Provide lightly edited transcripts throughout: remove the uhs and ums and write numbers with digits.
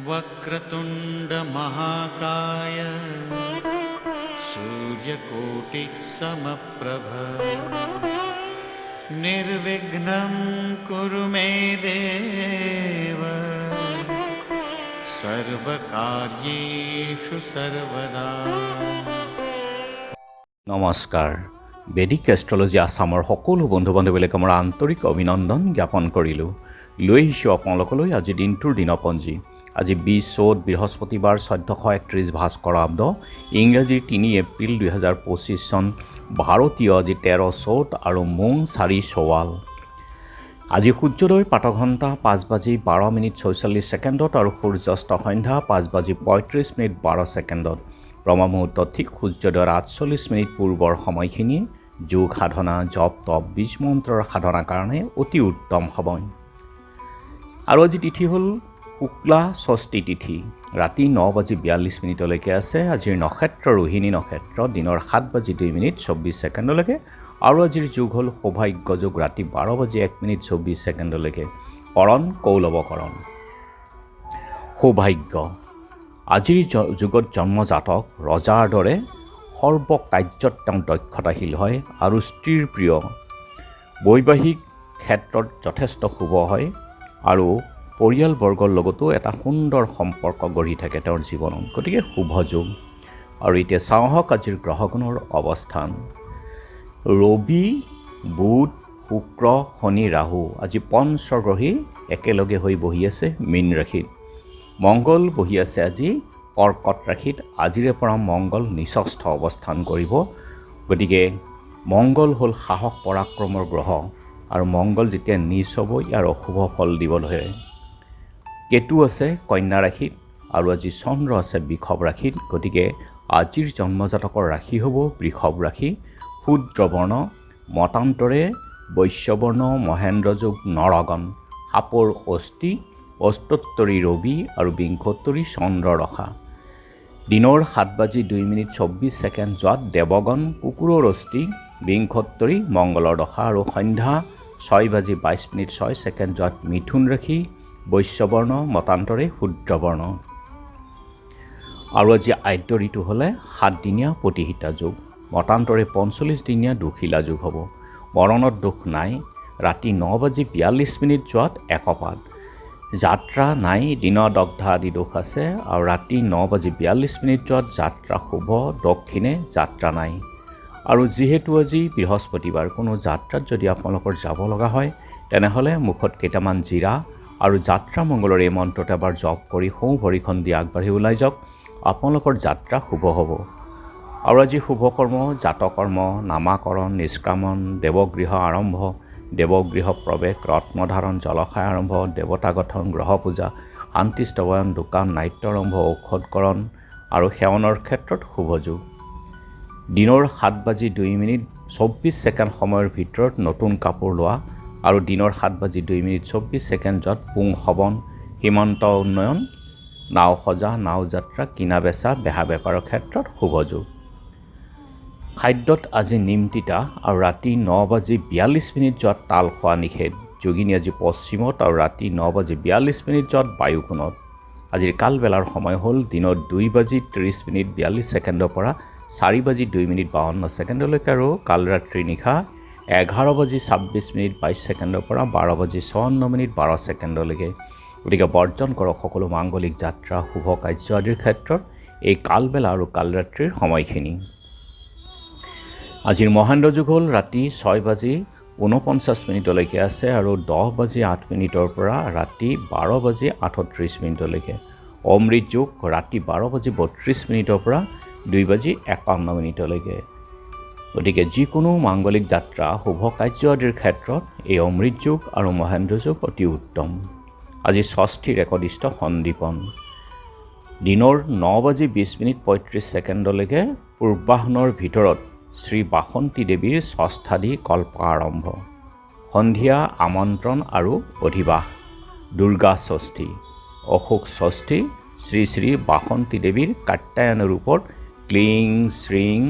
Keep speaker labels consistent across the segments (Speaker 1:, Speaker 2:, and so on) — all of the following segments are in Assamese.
Speaker 1: वक्रतुंड महाकाय सूर्यकोटि समप्रभ निर्विघ्नं कुरु मे देव सर्वकार्येषु सर्वदा।
Speaker 2: নমস্কাৰ। বেদিক এষ্ট্ৰলজি আছামৰ সকলো বন্ধু বান্ধৱীলৈকে মোৰ আন্তৰিক অভিনন্দন জ্ঞাপন কৰিলোঁ। লৈ আহিছোঁ আপোনালোকলৈ আজি দিনটোৰ দিনপঞ্জী। আজি 20 চ'ত বৃহস্পতিবাৰ 1431 ভাস্কৰ আব্দ, ইংৰাজীৰ 3 এপ্ৰিল 2025 চন, ভাৰতীয় আজি 13 চ'ত আৰু মোং 4 চৱাল। আজি সূৰ্যোদয় প্ৰাতঃঘণ্টা 5:12:46 আৰু সূৰ্যাস্ত সন্ধ্যা 5:35:12। ব্ৰহ্ম মুহূৰ্ত ঠিক সূৰ্যোদয়ৰ 48 মিনিট পূৰ্বৰ সময়খিনি যোগ সাধনা, জপ তপ, বীজ মন্ত্ৰৰ সাধনাৰ কাৰণে অতি উত্তম সময়। আৰু আজি তিথি হ'ল শুক্লা ষষ্ঠী তিথি, ৰাতি 9:42 আছে। আজিৰ নক্ষত্ৰ ৰোহিণী নক্ষত্ৰ, দিনৰ 7:02:24 আৰু আজিৰ যুগ হ'ল সৌভাগ্য যুগ, ৰাতি 12:01:24 কৰণ কৌলৱকৰণ। সৌভাগ্য আজিৰ যুগত জন্মজাতক ৰজাৰ দৰে সৰ্বকাৰ্যত তেওঁ দক্ষতাশীল হয় আৰু স্ত্ৰীৰ প্ৰিয়, বৈবাহিক ক্ষেত্ৰত যথেষ্ট শুভ হয় আৰু পৰিয়ালবৰ্গৰ লগতো এটা সুন্দৰ সম্পৰ্ক গঢ়ি থাকে তেওঁৰ জীৱনত, গতিকে শুভ যুগ। আৰু এতিয়া চাওঁ আহক আজিৰ গ্ৰহগণৰ অৱস্থান। ৰবি, বুধ, শুক্ৰ, শনি, ৰাহু আজি পঞ্চগ্ৰহী একেলগে হৈ বহি আছে মীন ৰাশিত। মংগল বহি আছে আজি কৰ্কট ৰাশিত। আজিৰে পৰা মংগল নিচস্থ অৱস্থান কৰিব, গতিকে মংগল হ'ল সাহস পৰাক্ৰমৰ গ্ৰহ আৰু মংগল যেতিয়া নিচ হ'ব ইয়াৰ অশুভ ফল দিব ধৰে। কেতু আছে কন্যা ৰাশিত আৰু আজি চন্দ্ৰ আছে বৃষভ ৰাশিত, গতিকে আজিৰ জন্মজাতকৰ ৰাশি হ'ব বৃষভ ৰাশি। শূদ্ৰবৰ্ণ, মতান্তৰে বৈশ্যবৰ্ণ, মহেন্দ্ৰ যোগ, নৰগণ, সাপৰ অস্থি, অষ্টোত্তৰী ৰবি আৰু বিংশোত্তৰী চন্দ্ৰ দশা। দিনৰ 7:02:24 যোৱাত দেৱগণ, কুকুৰৰ অস্থি, বিংশোত্তৰী মংগলৰ দশা আৰু সন্ধ্যা 6:22:06 যোৱাত মিথুন ৰাশি, বৈশ্যবৰ্ণ, মতান্তৰে শূদ্ৰবৰ্ণ। আৰু আজি আদ্য ঋতু হ'লে 7 দিনীয়া প্ৰতিহিতা যুগ, মতান্তৰে 45 দিনীয়া দুখিলা যুগ হ'ব। মৰণত দোষ নাই, ৰাতি 9:42 যোৱাত একপাত। যাত্ৰা নাই, দিনৰ দগ্ধা আদি দোষ আছে আৰু ৰাতি 9:42 যোৱাত যাত্ৰা শুভ, দক্ষিণে যাত্ৰা নাই। আৰু যিহেতু আজি বৃহস্পতিবাৰ, কোনো যাত্ৰাত যদি আপোনালোকৰ যাব লগা হয় তেনেহ'লে মুখত কেইটামান জিৰা আৰু যাত্ৰা মংগলৰ এই মন্ত্ৰটো এবাৰ জপ কৰি সোঁ ভৰিখন দি আগবাঢ়ি ওলাই যাওক, আপোনালোকৰ যাত্ৰা শুভ হ'ব। আৰু আজি শুভকৰ্ম জাতকৰ্ম, নামাকৰণ, নিষ্ক্ৰামণ, দেৱগৃহ আৰম্ভ, দেৱগৃহ প্ৰৱেশ, ৰত্নধাৰণ, জলশয় আৰম্ভ, দেৱতা গঠন, গ্ৰহ পূজা, শান্তি স্তৱয়ন, দোকান, নাট্য আৰম্ভ, ঔষধকৰণ আৰু সেৱনৰ ক্ষেত্ৰত শুভ যুগ। দিনৰ 7:02:24 সময়ৰ ভিতৰত নতুন কাপোৰ লোৱা আৰু দিনৰ 7:02:24 যোৱাত পুং হৱন, সীমান্ত উন্নয়ন, নাও সজা, নাও যাত্ৰা, কিনা বেচা, বেহা বেপাৰৰ ক্ষেত্ৰত শুভ যুগ। খাদ্যত আজি নিম তিতা আৰু ৰাতি 9:42 যোৱাত তাল খোৱা নিষেধ। যোগিনী আজি পশ্চিমত আৰু ৰাতি 9:42 যোৱাত বায়ুকোণত। আজিৰ কালবেলাৰ সময় হ'ল দিনৰ 2:30:42 পৰা 4:02:52 আৰু কালৰাত্ৰি নিশা 11:26:22 পৰা 12:54:12। গতিকে বৰ্জন কৰক সকলো মাংগলিক যাত্ৰা, শুভ কাৰ্য আদিৰ ক্ষেত্ৰত এই কালবেলা আৰু কালৰাত্ৰিৰ সময়খিনি। আজিৰ মহেন্দ্ৰ যুগ হ'ল ৰাতি 6:49 আছে আৰু 10:08 পৰা ৰাতি 12:38। অমৃত যুগ ৰাতি 12:32 পৰা 2:51। গতিকে যিকোনো মাংগলিক যাত্ৰা, শুভ কাৰ্য আদিৰ ক্ষেত্ৰত এই অমৃত যুগ আৰু মহেন্দ্ৰ যুগ অতি উত্তম। আজি ষষ্ঠীৰ একদিষ্ট সন্দীপন। দিনৰ 9:20:35 পূৰ্বাহ্নৰ ভিতৰত শ্ৰী বাসন্তী দেৱীৰ ষষ্ঠাধি কল্প আৰম্ভ। সন্ধিয়া আমন্ত্ৰণ আৰু অধিবাস। দুৰ্গা ষষ্ঠী, অশোক ষষ্ঠী, শ্ৰী শ্ৰী বাসন্তী দেৱীৰ কাত্যায়ন ৰূপত ক্লিং শ্ৰীং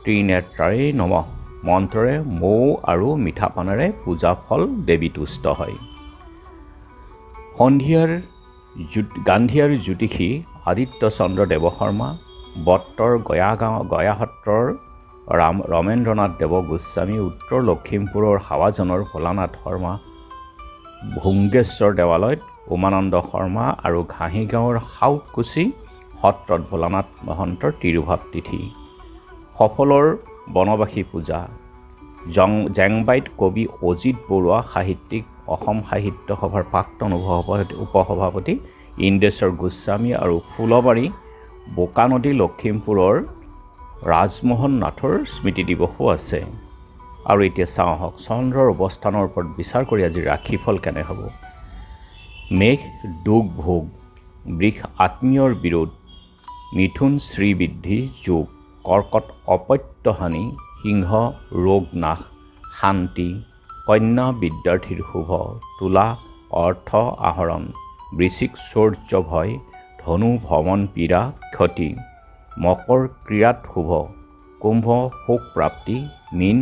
Speaker 2: ত্ৰিনেত্ৰাৰে নমঃ মন্ত্ৰৰে মৌ আৰু মিঠা পানেৰে পূজা ফল দেৱী তুষ্ট হয়। গান্ধিয়াৰ জ্যোতিষী আদিত্য চন্দ্ৰ দেৱশৰ্মা, বট্টৰ গয়া সত্ৰৰ ৰমেন্দ্ৰনাথ দেৱ গোস্বামী, উত্তৰ লখিমপুৰৰ হাৱাজানৰ ভোলানাথ শৰ্মা, ভুংগেশ্বৰ দেৱালয়ত উমানন্দ শৰ্মা আৰু ঘাঁহিগাঁৱৰ সাউতকুছি সত্ৰত ভোলানাথ মহন্তৰ তিৰুভাৱ তিথি। সফলৰ বনবাসী পূজা। জেংবাইত কবি অজিত বৰুৱা, সাহিত্যিক, অসম সাহিত্য সভাৰ প্ৰাক্তন উপসভাপতি ইন্দ্ৰেশ্বৰ গোস্বামী আৰু ফুলবাৰী বোকানদী লখিমপুৰৰ ৰাজমোহন নাথৰ স্মৃতি দিৱসো আছে। আৰু এতিয়া চাওঁ আহক চন্দ্ৰৰ অৱস্থানৰ ওপৰত বিচাৰ কৰি আজি ৰাশিফল কেনে হ'ব। মেঘ দুখ ভোগ, বৃষ আত্মীয়ৰ বিৰোধ, মিথুন শ্ৰীবৃদ্ধি যোগ, কৰ্কট অপত্যহানি, সিংহ ৰোগ নাশ শান্তি, কন্যা বিদ্যাৰ্থীৰ শুভ, তুলা অৰ্থ আহৰণ, বৃশ্চিক চৌৰ্য ভয়, ধনু ভ্ৰমণ পীড়া ক্ষতি, মকৰ ক্ৰীড়াত শুভ, কুম্ভ শোক প্ৰাপ্তি, মীন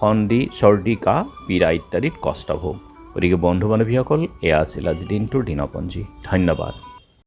Speaker 2: সন্ধি চৰ্দি কাহ পীড়া ইত্যাদিত কষ্টভোগ। গতিকে বন্ধু বান্ধৱীসকল, এয়া আছিল আজি দিনটোৰ দিনপঞ্জী। ধন্যবাদ।